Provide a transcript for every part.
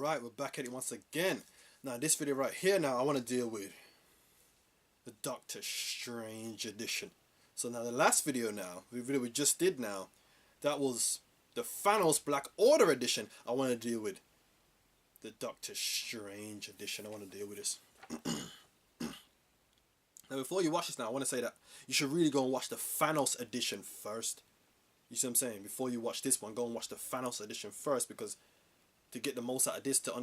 Alright, we're back at it once again. Now this video right here now, I want to deal with the Doctor Strange edition. So now the last video now, the video we just did now, that was the Thanos Black Order edition. I want to deal with the Doctor Strange edition. I want to deal with this. Now before you watch this now, I want to say that you should really go and watch the Thanos edition first. You see what I'm saying? Before you watch this one, go and watch the Thanos edition first, because to get the most out of this, to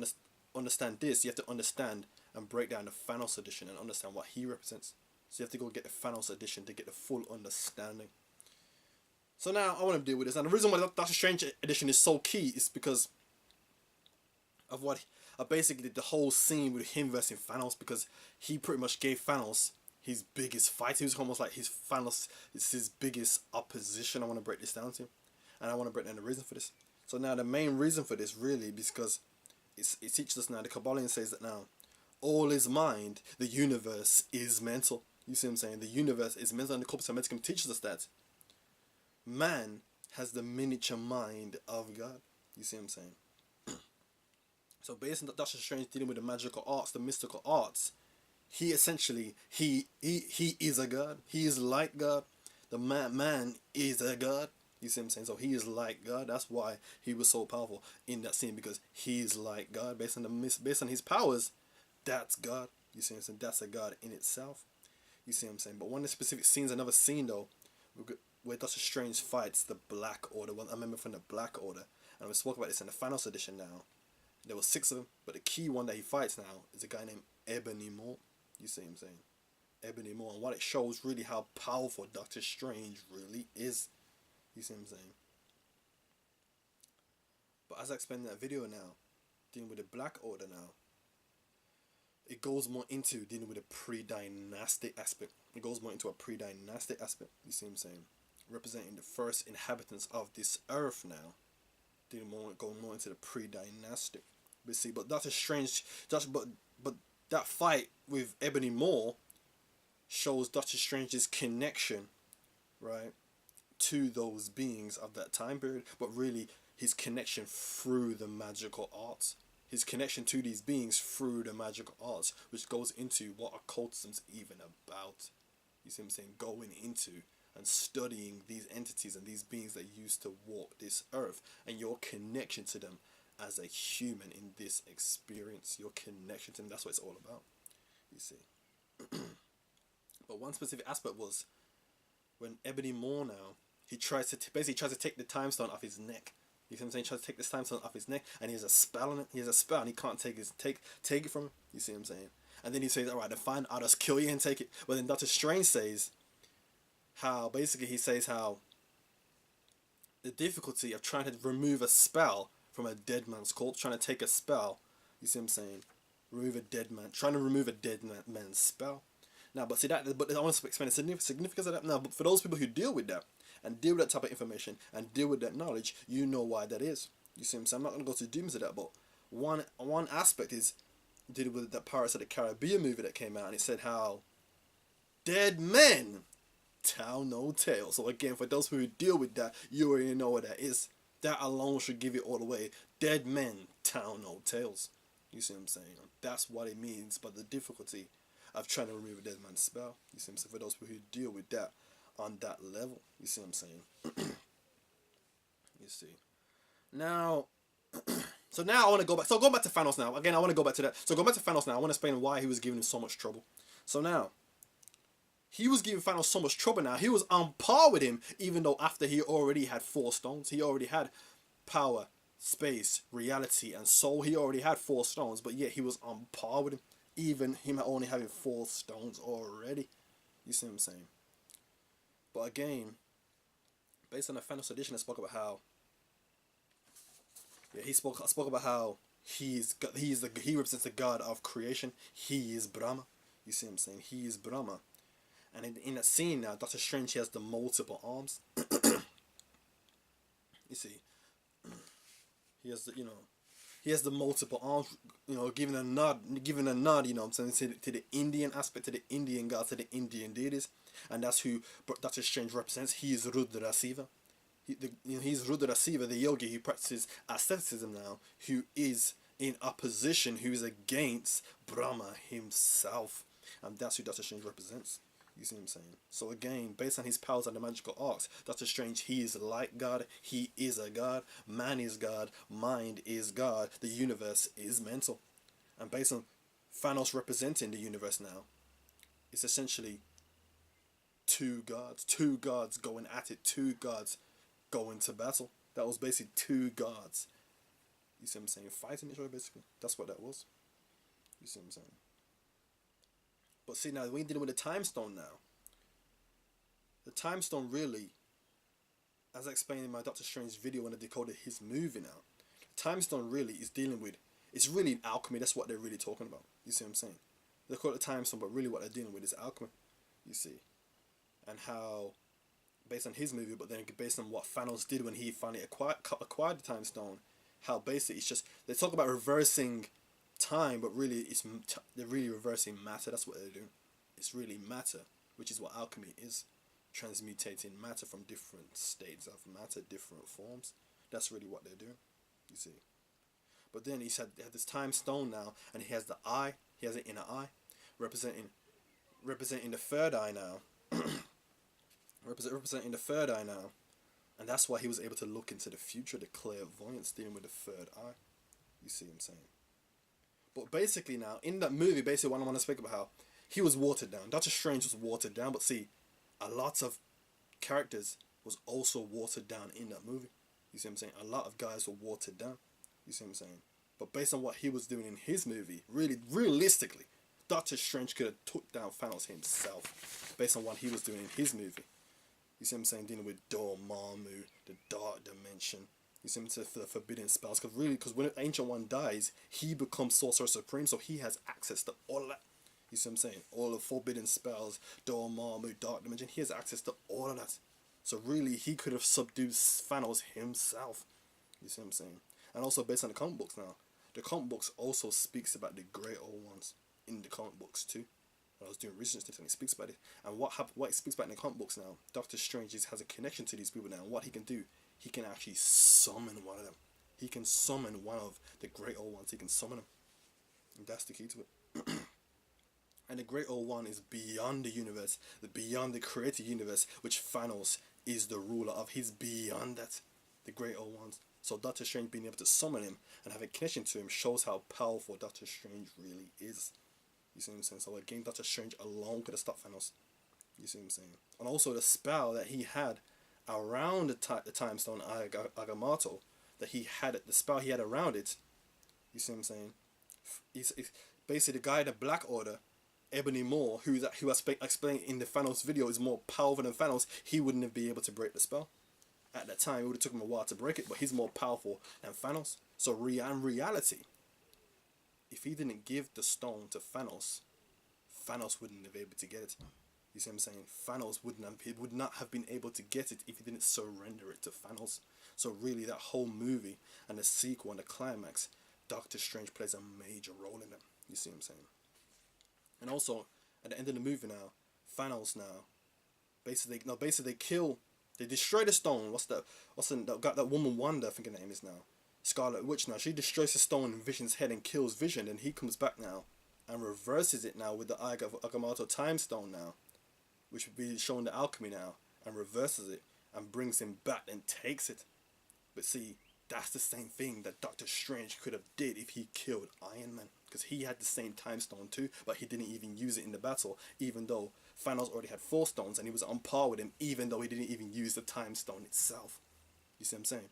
understand this, you have to understand and break down the Thanos edition and understand what he represents. So you have to go get the Thanos edition to get the full understanding. So now I want to deal with this, and the reason why the Doctor Strange edition is so key is because of what basically the whole scene with him versus Thanos, because he pretty much gave Thanos his biggest fight. He was almost like Thanos is his biggest opposition. I want to break this down to him, and I want to break down the reason for this. So now the main reason for this really is because it teaches us now, the Kabbalion says that now all is mind, the universe is mental. You see what I'm saying? The universe is mental, and the Occultism teaches us that man has the miniature mind of God. You see what I'm saying? So based on Doctor Strange dealing with the magical arts, the mystical arts, he essentially, he is a God. He is like God. The man is a God. You see what I'm saying? So he is like God. That's why he was so powerful in that scene, because he is like God. Based on his powers, that's God. You see what I'm saying? That's a God in itself. You see what I'm saying? But one of the specific scenes, another scene though, where Doctor Strange fights the Black Order. Well, I remember from the Black Order, and we spoke about this in the Thanos edition now. There were 6 of them, but the key one that he fights now is a guy named Ebony Maw. You see what I'm saying? Ebony Maw, and what it shows really how powerful Doctor Strange really is. You see what I'm saying? But as I explained in that video now, dealing with the Black Order now, it goes more into dealing with a pre-dynastic aspect. It goes more into a pre-dynastic aspect. You see what I'm saying? Representing the first inhabitants of this earth now. Going more into the pre-dynastic. But see, but Doctor Strange, but that fight with Ebony Maw shows Doctor Strange's connection, right, to those beings of that time period, but really his connection through the magical arts. His connection to these beings through the magical arts, which goes into what occultism's even about. You see what I'm saying? Going into and studying these entities and these beings that used to walk this earth, and your connection to them as a human in this experience. Your connection to them, that's what it's all about. You see. But one specific aspect was when Ebony Maw now, he tries to take the time stone off his neck. You see what I'm saying? He tries to take this time stone off his neck, and he has a spell on it. He has a spell, and he can't take it from him. You see what I'm saying? And then he says, "All right, then fine, I'll just kill you and take it." But then Doctor Strange says how basically he says how the difficulty of trying to remove a spell from a dead man's corpse, trying to take a spell. You see what I'm saying? Trying to remove a dead man's spell. Now, but see that, but I want to explain the significance of that now. But for those people who deal with that, and deal with that type of information, and deal with that knowledge, you know why that is. You see what I'm saying? I'm not going to go to dooms of that, but one aspect is dealing with that Pirates of the Caribbean movie that came out, and it said how dead men tell no tale. So again, for those who deal with that, you already know what that is. That alone should give it all away. Dead men tell no tales. You see what I'm saying? That's what it means, but the difficulty of trying to remove a dead man's spell. You see what I'm saying? For those people who deal with that on that level. You see what I'm saying? You see. Now, so now I want to go back. So go back to Thanos now. Again, I want to go back to that. So go back to Thanos now. I want to explain why he was giving him so much trouble. So now, he was giving Thanos so much trouble now. He was on par with him, even though after he already had 4 stones. He already had power, space, reality, and soul. He already had 4 stones, but yet he was on par with him. Even him only having 4 stones already. You see what I'm saying? But again, based on the Thanos edition, I spoke about how I spoke about how he represents the god of creation. He is Brahma. You see what I'm saying? He is Brahma. And in that scene now, Doctor Strange, he has the multiple arms. You see, he has the multiple arms. Giving a nod. You know what I'm saying, to the Indian aspect, to the Indian gods, to the Indian deities, and that's who Doctor Strange represents. He is Rudra Siva. He's Rudra Siva, the yogi who practices asceticism now, who is in opposition, who's against Brahma himself. And that's who Doctor Strange represents. You see what I'm saying? So again, based on his powers and the magical arts, Doctor Strange, he is like God, he is a God, man is God, mind is God, the universe is mental. And based on Thanos representing the universe now, it's essentially two gods going at it, two gods going to battle. That was basically two gods. You see what I'm saying? Fighting each other, basically. That's what that was. You see what I'm saying? But see, now we're dealing with the time stone now. The time stone really, as I explained in my Doctor Strange video when I decoded his movie now, the time stone really is dealing with, it's really alchemy. That's what they're really talking about. You see what I'm saying? They call it the time stone, but really what they're dealing with is alchemy. You see? And how, based on his movie, but then based on what Thanos did when he finally acquired the time stone, how basically it's just, they talk about reversing time, but really they're really reversing matter. That's what they're doing. It's really matter, which is what alchemy is. Transmutating matter from different states of matter, different forms. That's really what they're doing. You see. But then he said they had this time stone now, and he has the eye. He has an inner eye, representing the third eye now. representing the third eye now, and that's why he was able to look into the future, the clairvoyance, dealing with the third eye. You see what I'm saying? But basically now, in that movie, basically what I want to speak about, how he was watered down. Doctor Strange was watered down, but see, a lot of characters was also watered down in that movie. You see what I'm saying? A lot of guys were watered down. You see what I'm saying? But based on what he was doing in his movie, really, realistically, Doctor Strange could have took down Thanos himself, based on what he was doing in his movie. You see what I'm saying? Dealing with Dormammu, the Dark Dimension. You see what I'm saying? For the forbidden spells. Because when an Ancient One dies, he becomes Sorcerer Supreme, so he has access to all of that. You see what I'm saying? All the forbidden spells, Dormammu, Dark Dimension, he has access to all of that. So really, he could have subdued Thanos himself. You see what I'm saying? And also based on the comic books now. The comic books also speaks about the Great Old Ones in the comic books too. I was doing research and he speaks about it, and what it speaks about in the comic books now, Doctor Strange has a connection to these people now, and what he can do, he can actually summon one of them. He can summon one of the Great Old Ones. He can summon them, and that's the key to it. And the Great Old One is beyond the universe, beyond the created universe, which Thanos is the ruler of. He's beyond that, the Great Old Ones. So Doctor Strange being able to summon him and have a connection to him shows how powerful Doctor Strange really is. You see what I'm saying? So again, Doctor Strange alone could have stopped Thanos. You see what I'm saying? And also the spell that he had around the time stone Agamotto, that he had it, the spell he had around it. You see what I'm saying? He's basically the guy in the Black Order, Ebony Maw, who I explained in the Thanos video, is more powerful than Thanos. He wouldn't have been able to break the spell. At that time, it would have took him a while to break it, but he's more powerful than Thanos. So in reality, if he didn't give the stone to Thanos, Thanos wouldn't have been able to get it. You see what I'm saying? Thanos would not have been able to get it if he didn't surrender it to Thanos. So really, that whole movie and the sequel and the climax, Doctor Strange plays a major role in them. You see what I'm saying? And also, at the end of the movie now, Thanos now, basically they destroy the stone. That woman Wanda, I think her name is now, Scarlet Witch now. She destroys the stone in Vision's head and kills Vision, and he comes back now and reverses it now with the Agamotto Time Stone now, which would be showing the alchemy now, and reverses it and brings him back and takes it. But see, that's the same thing that Doctor Strange could have did if he killed Iron Man, because he had the same time stone too, but he didn't even use it in the battle, even though Thanos already had 4 stones and he was on par with him, even though he didn't even use the time stone itself. You see what I'm saying?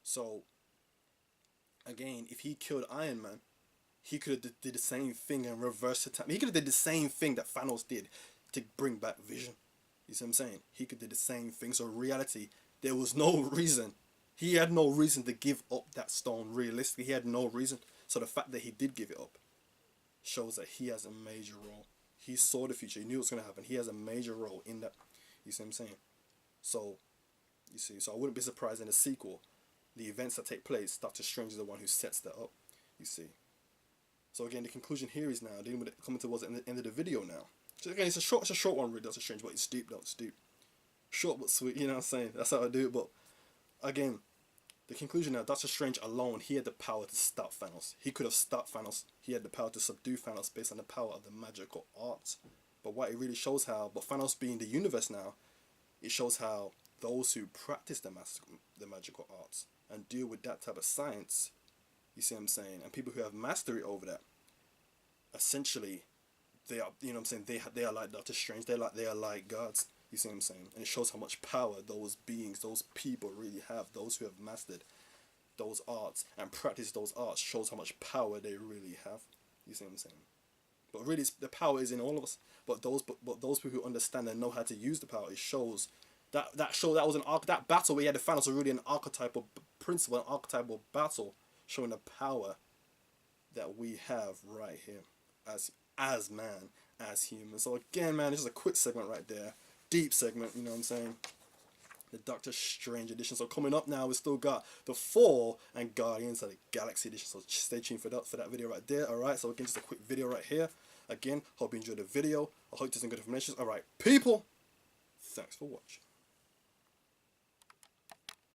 So again, if he killed Iron Man, he could have did the same thing and reversed the time. He could have did the same thing that Thanos did to bring back Vision. You see what I'm saying? He could do the same thing. So in reality, there was no reason. He had no reason to give up that stone. Realistically, he had no reason. So the fact that he did give it up shows that he has a major role. He saw the future. He knew what's going to happen. He has a major role in that. You see what I'm saying? So, you see. So I wouldn't be surprised in the sequel, the events that take place, Doctor Strange is the one who sets that up. You see. So again, the conclusion here is now dealing with it, coming towards the end of the video now. So again, it's a short one, really. Doctor Strange, but it's deep, though. It's deep. Short but sweet. You know what I'm saying? That's how I do it. But again, The conclusion now, Doctor Strange alone, he had the power to stop Thanos. He could have stopped Thanos. He had the power to subdue Thanos based on the power of the magical arts. But what it really shows how, but Thanos being the universe now, it shows how those who practice the magical arts and deal with that type of science, you see what I'm saying, and people who have mastery over that, essentially, they are, you know what I'm saying, they are like Doctor Strange, they are like gods, you see what I'm saying, and it shows how much power those beings, those people really have. Those who have mastered those arts and practice those arts shows how much power they really have, you see what I'm saying. But really, the power is in all of us. But those people who understand and know how to use the power, it shows that was that battle where he had the Thanos was really an archetypal principle, an archetypal battle, showing the power that we have right here as man, as human. So again, man, this is a quick segment right there, deep segment. You know what I'm saying? The Doctor Strange edition. So coming up now, we still got the Thor and Guardians of the Galaxy edition. So stay tuned for that video right there. All right. So again, just a quick video right here. Again, hope you enjoyed the video. I hope there's some good information. All right, people. Thanks for watching.